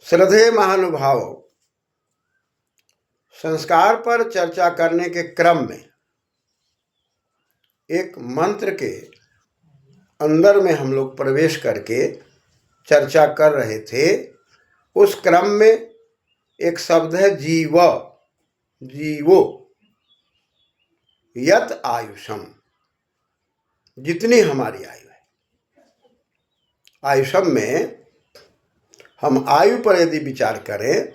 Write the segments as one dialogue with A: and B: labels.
A: श्रद्धेय महानुभाव, संस्कार पर चर्चा करने के क्रम में एक मंत्र के अंदर में हम लोग प्रवेश करके चर्चा कर रहे थे। उस क्रम में एक शब्द है जीव, जीवो यत आयुषम, जितनी हमारी आयु है। आयुषम में हम आयु पर यदि विचार करें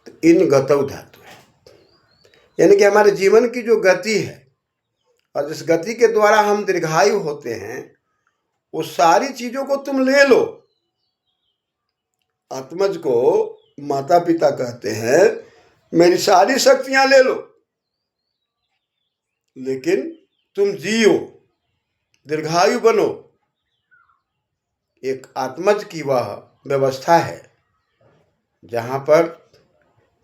A: तो इन गतौ धातु है, यानी कि हमारे जीवन की जो गति है और जिस गति के द्वारा हम दीर्घायु होते हैं, उस सारी चीजों को तुम ले लो। आत्मज को माता पिता कहते हैं मेरी सारी शक्तियां ले लो, लेकिन तुम जियो, दीर्घायु बनो। एक आत्मज की वह व्यवस्था है जहां पर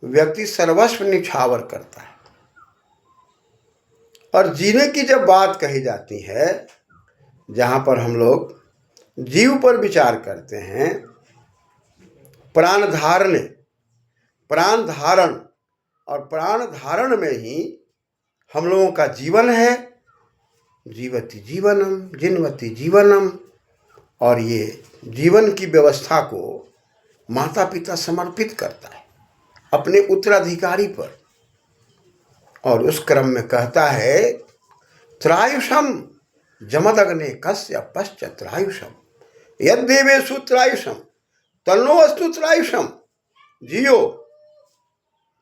A: व्यक्ति सर्वस्व निछावर करता है। और जीने की जब बात कही जाती है, जहां पर हम लोग जीव पर विचार करते हैं, प्राण धारण, प्राण धारण और प्राण धारण में ही हम लोगों का जीवन है। जीवति जीवनम, जिनवति जीवनम। और ये जीवन की व्यवस्था को माता पिता समर्पित करता है अपने उत्तराधिकारी पर, और उस क्रम में कहता है त्रायुषम जमदग्ने कस्य पश्च त्रायुषम यद्देवेषु त्रायुषम तन्नो अस्तु त्रायुषम। जियो,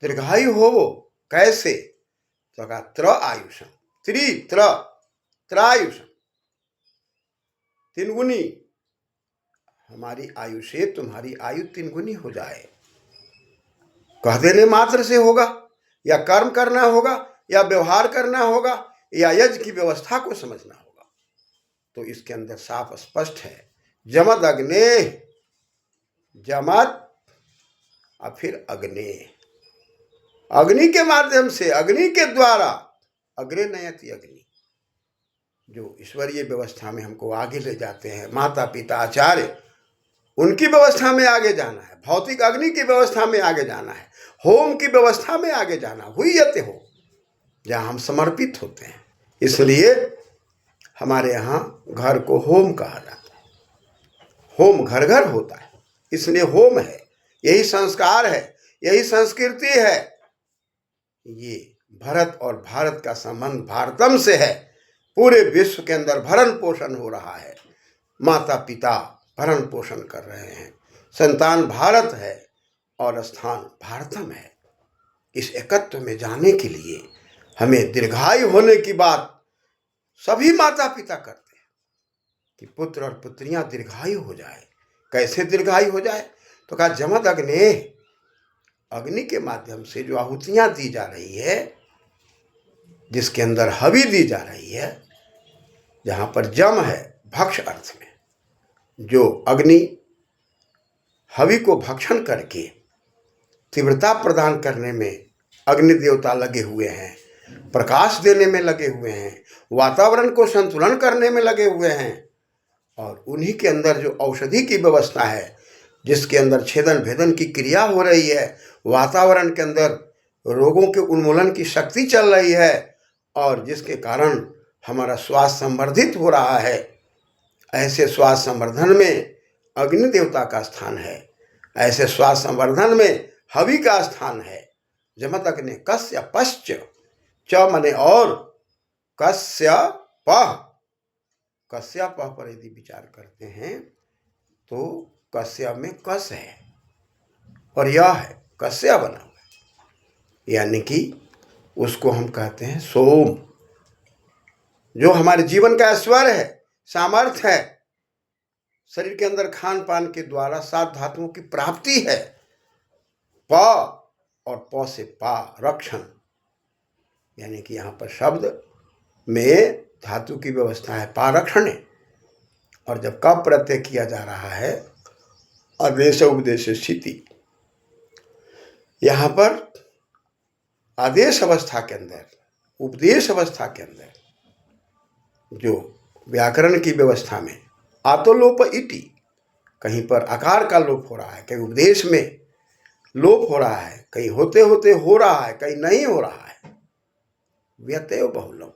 A: दीर्घायु होवो। कैसे? तो कहा त्र आयुषम, त्रायुषम, तीन गुनी। हमारी आयु से तुम्हारी आयु तीन गुनी हो जाए। कह देने मात्र से होगा, या कर्म करना होगा, या व्यवहार करना होगा, या यज्ञ की व्यवस्था को समझना होगा। तो इसके अंदर साफ स्पष्ट है जमद अग्ने, जमद और फिर अग्ने, अग्नि के माध्यम से, अग्नि के द्वारा, अग्रे नयति अग्नि, जो ईश्वरीय व्यवस्था में हमको आगे ले जाते हैं। माता पिता आचार्य, उनकी व्यवस्था में आगे जाना है, भौतिक अग्नि की व्यवस्था में आगे जाना है, होम की व्यवस्था में आगे जाना, हुईयते हो, जहाँ हम समर्पित होते हैं। इसलिए हमारे यहाँ घर को होम कहा जाता है। होम घर घर होता है, इसलिए होम है। यही संस्कार है, यही संस्कृति है। ये भारत और भारत का संबंध भारतम से है। पूरे विश्व के अंदर भरण पोषण हो रहा है, माता पिता भरण पोषण कर रहे हैं, संतान भारत है और स्थान भारतम है। इस एकत्व में जाने के लिए हमें दीर्घायु होने की बात सभी माता पिता करते हैं कि पुत्र और पुत्रियां दीर्घायु हो जाए। कैसे दीर्घायु हो जाए? तो कहा जमद अग्ने, अग्नि के माध्यम से जो आहुतियां दी जा रही है, जिसके अंदर हवि दी जा रही है, जहां पर जम है भक्ष अर्थ में, जो अग्नि हवि को भक्षण करके तीव्रता प्रदान करने में अग्नि देवता लगे हुए हैं, प्रकाश देने में लगे हुए हैं, वातावरण को संतुलन करने में लगे हुए हैं। और उन्हीं के अंदर जो औषधि की व्यवस्था है, जिसके अंदर छेदन भेदन की क्रिया हो रही है, वातावरण के अंदर रोगों के उन्मूलन की शक्ति चल रही है, और जिसके कारण हमारा स्वास्थ्य संवर्धित हो रहा है। ऐसे स्वास्थ्य संवर्धन में अग्नि देवता का स्थान है, ऐसे स्वास्थ्य संवर्धन में हवि का स्थान है। जमद अग्ने कस्य पश्च, च मने और, कस्य पह, कस्य पह पर यदि विचार करते हैं तो कस्य में कस है और यह है, कस्य बना हुआ है, यानी कि उसको हम कहते हैं सोम, जो हमारे जीवन का ऐश्वर्य है, सामर्थ्य है। शरीर के अंदर खान पान के द्वारा 7 धातुओं की प्राप्ति है। प और प से पा, रक्षण, यानी कि यहाँ पर शब्द में धातु की व्यवस्था है पारक्षण। और जब कब प्रत्यय किया जा रहा है, आदेश उपदेश स्थिति, यहाँ पर आदेश अवस्था के अंदर, उपदेश अवस्था के अंदर, जो व्याकरण की व्यवस्था में आतोलोप इति, कहीं पर आकार का लोप हो रहा है, कहीं उपदेश में लोप हो रहा है, कहीं होते होते हो रहा है, कहीं नहीं हो रहा है। व्यत्यय बहुलम,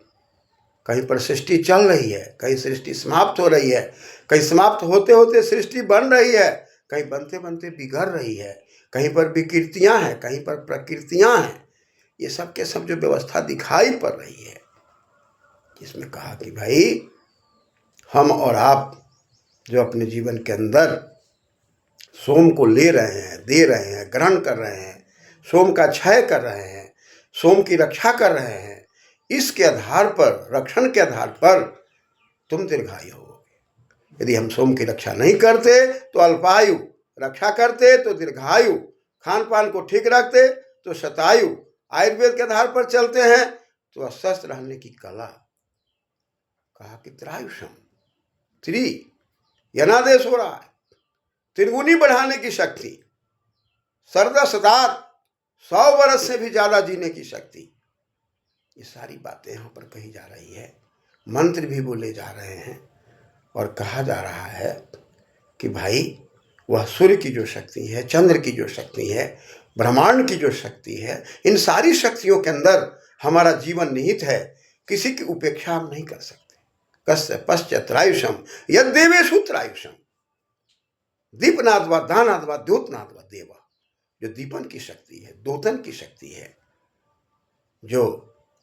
A: कहीं पर सृष्टि चल रही है, कहीं सृष्टि समाप्त हो रही है, कहीं समाप्त होते होते सृष्टि बन रही है, कहीं बनते बनते बिगड़ रही है, कहीं पर विकृतियां हैं, कहीं पर प्रकृतियां हैं। ये सब के सब जो व्यवस्था दिखाई पड़ रही है, इसमें कहा कि भाई हम और आप जो अपने जीवन के अंदर सोम को ले रहे हैं, दे रहे हैं, ग्रहण कर रहे हैं, सोम का क्षय कर रहे हैं, सोम की रक्षा कर रहे हैं, इसके आधार पर, रक्षण के आधार पर तुम दीर्घायु होगे। यदि हम सोम की रक्षा नहीं करते तो अल्पायु, रक्षा करते तो दीर्घायु, खान पान को ठीक रखते तो शतायु, आयुर्वेद के आधार पर चलते हैं तो स्वस्थ रहने की कला। कहा कि त्रायुषम, त्रि यनादेश हो रहा है, त्रिगुनी बढ़ाने की शक्ति, सर्दा सदात 100 वर्ष से भी ज्यादा जीने की शक्ति। ये सारी बातें यहाँ पर कही जा रही है, मंत्र भी बोले जा रहे हैं और कहा जा रहा है कि भाई वह सूर्य की जो शक्ति है, चंद्र की जो शक्ति है, ब्रह्मांड की जो शक्ति है, इन सारी शक्तियों के अंदर हमारा जीवन निहित है। किसी की उपेक्षा हम नहीं कर सकते। कस्य पश्चात त्रायुषम यद देवेषु त्रायुषम, दीपनाद व दानाद व द्योतनाद व देवा, जो दीपन की शक्ति है, द्योतन की शक्ति है, जो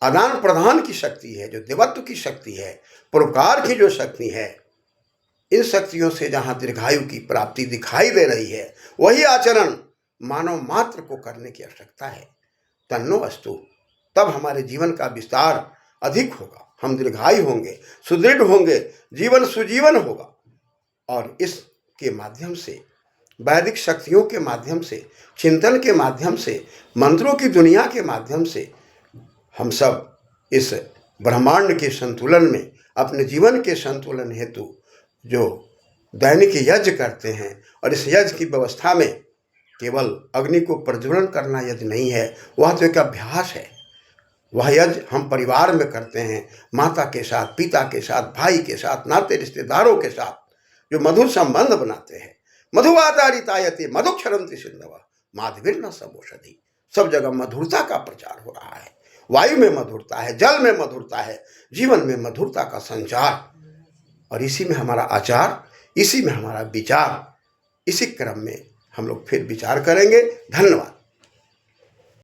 A: आदान प्रदान की शक्ति है, जो देवत्व की शक्ति है, परोपकार की जो शक्ति है, इन शक्तियों से जहाँ दीर्घायु की प्राप्ति दिखाई दे रही है, वही आचरण मानव मात्र को करने की आवश्यकता है। तन्नो अस्तु, तब हमारे जीवन का विस्तार अधिक होगा, हम दीर्घायु होंगे, सुदृढ़ होंगे, जीवन सुजीवन होगा। और इसके माध्यम से, वैदिक शक्तियों के माध्यम से, चिंतन के माध्यम से, मंत्रों की दुनिया के माध्यम से हम सब इस ब्रह्मांड के संतुलन में, अपने जीवन के संतुलन हेतु जो दैनिक यज्ञ करते हैं, और इस यज्ञ की व्यवस्था में केवल अग्नि को प्रज्वलन करना यज्ञ नहीं है, वह तो एक अभ्यास है। वह यज्ञ हम परिवार में करते हैं, माता के साथ, पिता के साथ, भाई के साथ, नाते रिश्तेदारों के साथ, जो मधुर संबंध बनाते हैं। मधुवातारितायते मधुक्षरंति सिंधव माधवीर्न सबौषधि, सब जगह मधुरता का प्रचार हो रहा है। वायु में मधुरता है, जल में मधुरता है, जीवन में मधुरता का संचार, और इसी में हमारा आचार, इसी में हमारा विचार। इसी क्रम में हम लोग फिर विचार करेंगे। धन्यवाद।